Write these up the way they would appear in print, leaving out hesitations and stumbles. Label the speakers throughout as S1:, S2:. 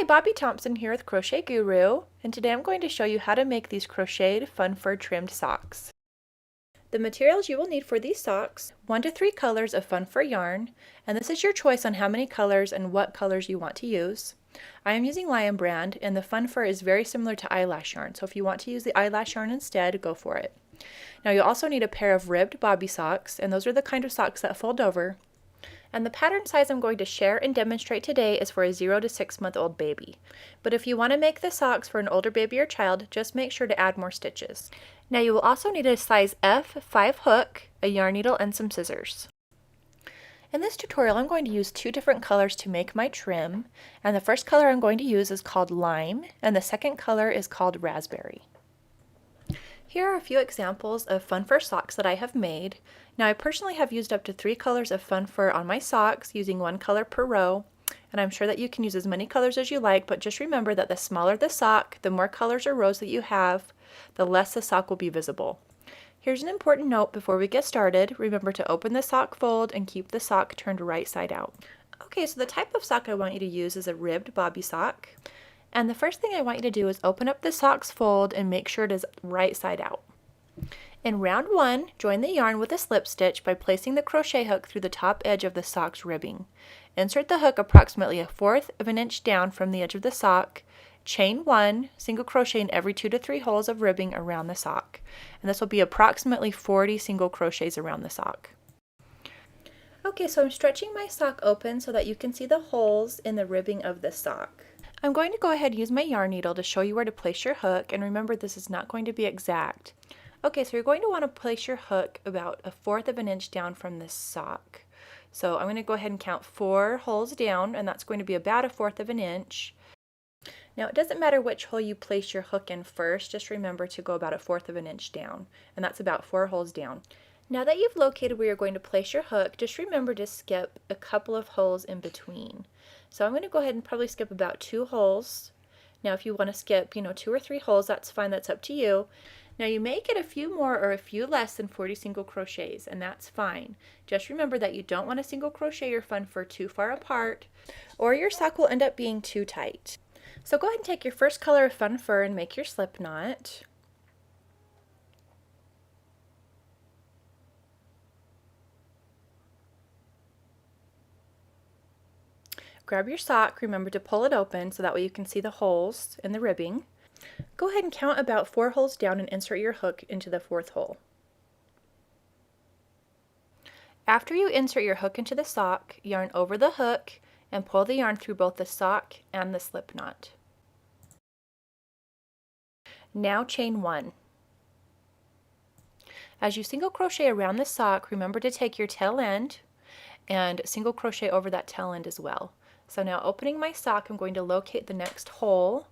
S1: Hi, Bobby Thompson here with Crochet Guru, and today I'm going to show you how to make these crocheted fun fur trimmed socks. The materials you will need for these socks: 1 to 3 colors of fun fur yarn, and this is your choice on how many colors and what colors you want to use. I am using Lion brand, and the fun fur is very similar to eyelash yarn, so if you want to use the eyelash yarn instead, go for it. Now you'll also need a pair of ribbed bobby socks, and those are the kind of socks that fold over. And the pattern size I'm going to share and demonstrate today is for a 0 to 6 month old baby. But if you want to make the socks for an older baby or child, just make sure to add more stitches. Now you will also need a size F5 hook, a yarn needle, and some scissors. In this tutorial I'm going to use 2 different colors to make my trim, and the first color I'm going to use is called lime, and the second color is called raspberry. Here are a few examples of fun fur socks that I have made. Now I personally have used up to 3 colors of fun fur on my socks, using 1 color per row, and I'm sure that you can use as many colors as you like, but just remember that the smaller the sock, the more colors or rows that you have, the less the sock will be visible. Here's an important note before we get started. Remember to open the sock fold and keep the sock turned right side out. Okay, so the type of sock I want you to use is a ribbed bobby sock. And the first thing I want you to do is open up the sock's fold and make sure it is right side out. In round 1, join the yarn with a slip stitch by placing the crochet hook through the top edge of the sock's ribbing. Insert the hook approximately 1/4 of an inch down from the edge of the sock. Chain 1, single crochet in every 2 to 3 holes of ribbing around the sock. And this will be approximately 40 single crochets around the sock. Okay, so I'm stretching my sock open so that you can see the holes in the ribbing of the sock. I'm going to go ahead and use my yarn needle to show you where to place your hook, and remember this is not going to be exact. Okay, so you're going to want to place your hook about 1/4 of an inch down from this sock. So I'm going to go ahead and count 4 holes down, and that's going to be about 1/4 of an inch. Now it doesn't matter which hole you place your hook in first, just remember to go about 1/4 of an inch down, and that's about 4 holes down. Now that you've located where you're going to place your hook, just remember to skip a couple of holes in between. So I'm going to go ahead and probably skip about 2 holes. Now if you want to skip, 2 or 3 holes, that's fine, that's up to you. Now you may get a few more or a few less than 40 single crochets, and that's fine. Just remember that you don't want to single crochet your fun fur too far apart, or your sock will end up being too tight. So go ahead and take your first color of fun fur and make your slip knot. Grab your sock, remember to pull it open so that way you can see the holes in the ribbing. Go ahead and count about 4 holes down and insert your hook into the 4th hole. After you insert your hook into the sock, yarn over the hook and pull the yarn through both the sock and the slip knot. Now chain 1. As you single crochet around the sock, remember to take your tail end and single crochet over that tail end as well. So now opening my sock, I'm going to locate the next hole,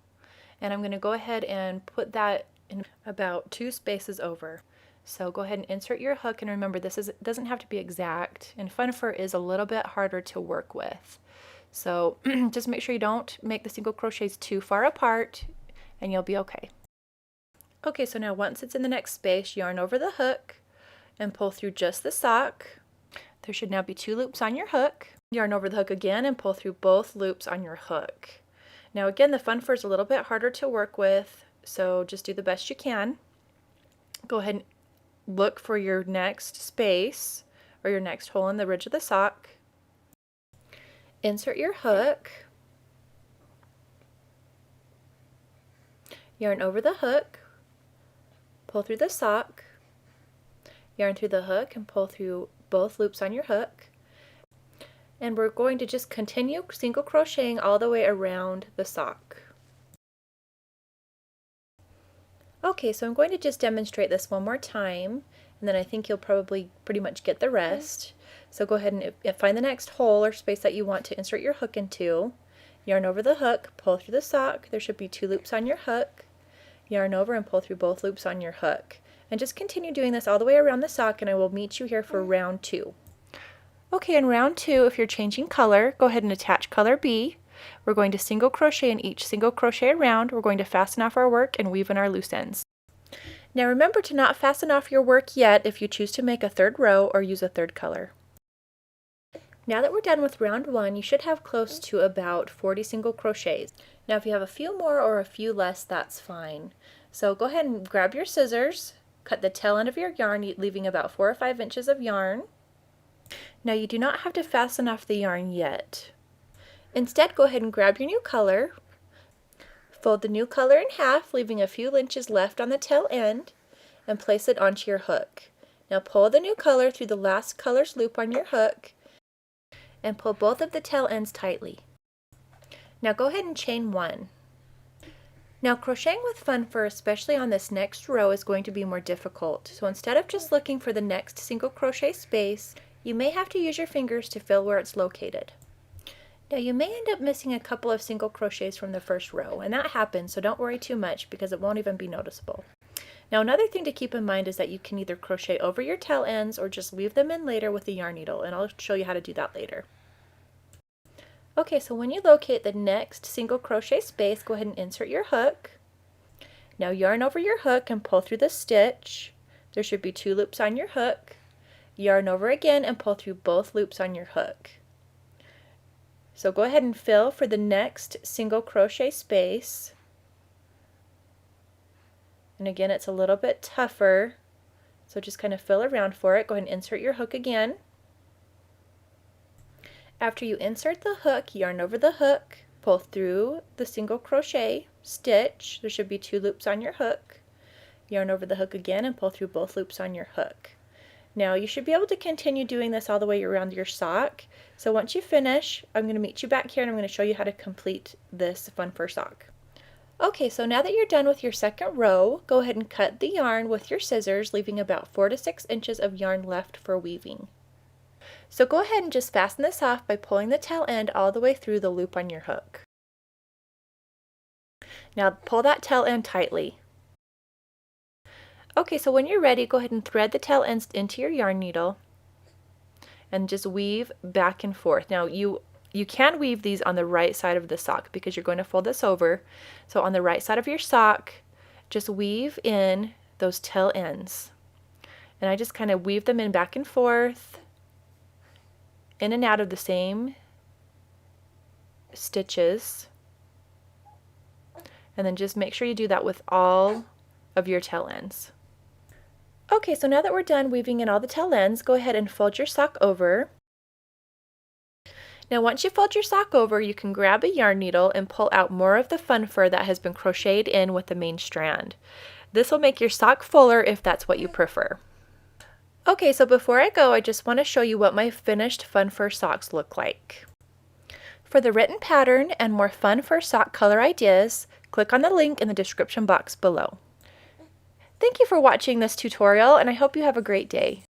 S1: and I'm going to go ahead and put that in about 2 spaces over. So go ahead and insert your hook, and remember it doesn't have to be exact, and fun fur is a little bit harder to work with. So just make sure you don't make the single crochets too far apart, and you'll be okay. Okay, so now once it's in the next space, yarn over the hook and pull through just the sock. There should now be 2 loops on your hook. Yarn over the hook again and pull through both loops on your hook. Now again, the fun fur is a little bit harder to work with, so just do the best you can. Go ahead and look for your next space or your next hole in the ridge of the sock. Insert your hook. Yarn over the hook. Pull through the sock. Yarn through the hook and pull through both loops on your hook. And we're going to just continue single crocheting all the way around the sock. Okay, so I'm going to just demonstrate this one more time, and then I think you'll probably pretty much get the rest. So go ahead and find the next hole or space that you want to insert your hook into. Yarn over the hook, pull through the sock. There should be 2 loops on your hook. Yarn over and pull through both loops on your hook. And just continue doing this all the way around the sock, and I will meet you here for round 2. Okay, in round 2, if you're changing color, go ahead and attach color B. We're going to single crochet in each single crochet around. We're going to fasten off our work and weave in our loose ends. Now remember to not fasten off your work yet if you choose to make a 3rd row or use a 3rd color. Now that we're done with round 1, you should have close to about 40 single crochets. Now if you have a few more or a few less, that's fine. So go ahead and grab your scissors, cut the tail end of your yarn, leaving about 4 or 5 inches of yarn. Now you do not have to fasten off the yarn yet. Instead, go ahead and grab your new color, fold the new color in half, leaving a few inches left on the tail end, and place it onto your hook. Now pull the new color through the last color's loop on your hook, and pull both of the tail ends tightly. Now go ahead and chain 1. Now crocheting with fun fur, especially on this next row, is going to be more difficult. So instead of just looking for the next single crochet space, you may have to use your fingers to feel where it's located. Now you may end up missing a couple of single crochets from the first row, and that happens, so don't worry too much because it won't even be noticeable. Now another thing to keep in mind is that you can either crochet over your tail ends or just weave them in later with a yarn needle, and I'll show you how to do that later. Okay, so when you locate the next single crochet space, go ahead and insert your hook. Now yarn over your hook and pull through the stitch. There should be 2 loops on your hook. Yarn over again and pull through both loops on your hook. So go ahead and fill for the next single crochet space. And again, it's a little bit tougher, so just kind of fill around for it. Go ahead and insert your hook again. After you insert the hook, yarn over the hook, pull through the single crochet stitch. There should be 2 loops on your hook. Yarn over the hook again and pull through both loops on your hook. Now you should be able to continue doing this all the way around your sock. So once you finish, I'm going to meet you back here and I'm going to show you how to complete this fun fur sock. Okay, so now that you're done with your second row, go ahead and cut the yarn with your scissors, leaving about 4 to 6 inches of yarn left for weaving. So go ahead and just fasten this off by pulling the tail end all the way through the loop on your hook. Now pull that tail end tightly. Okay, so when you're ready, go ahead and thread the tail ends into your yarn needle and just weave back and forth. Now you can weave these on the right side of the sock because you're going to fold this over. So on the right side of your sock, just weave in those tail ends. And I just kind of weave them in back and forth, in and out of the same stitches. And then just make sure you do that with all of your tail ends. Okay, so now that we're done weaving in all the tail ends, go ahead and fold your sock over. Now once you fold your sock over, you can grab a yarn needle and pull out more of the fun fur that has been crocheted in with the main strand. This will make your sock fuller if that's what you prefer. Okay, so before I go, I just want to show you what my finished fun fur socks look like. For the written pattern and more fun fur sock color ideas, click on the link in the description box below. Thank you for watching this tutorial, and I hope you have a great day.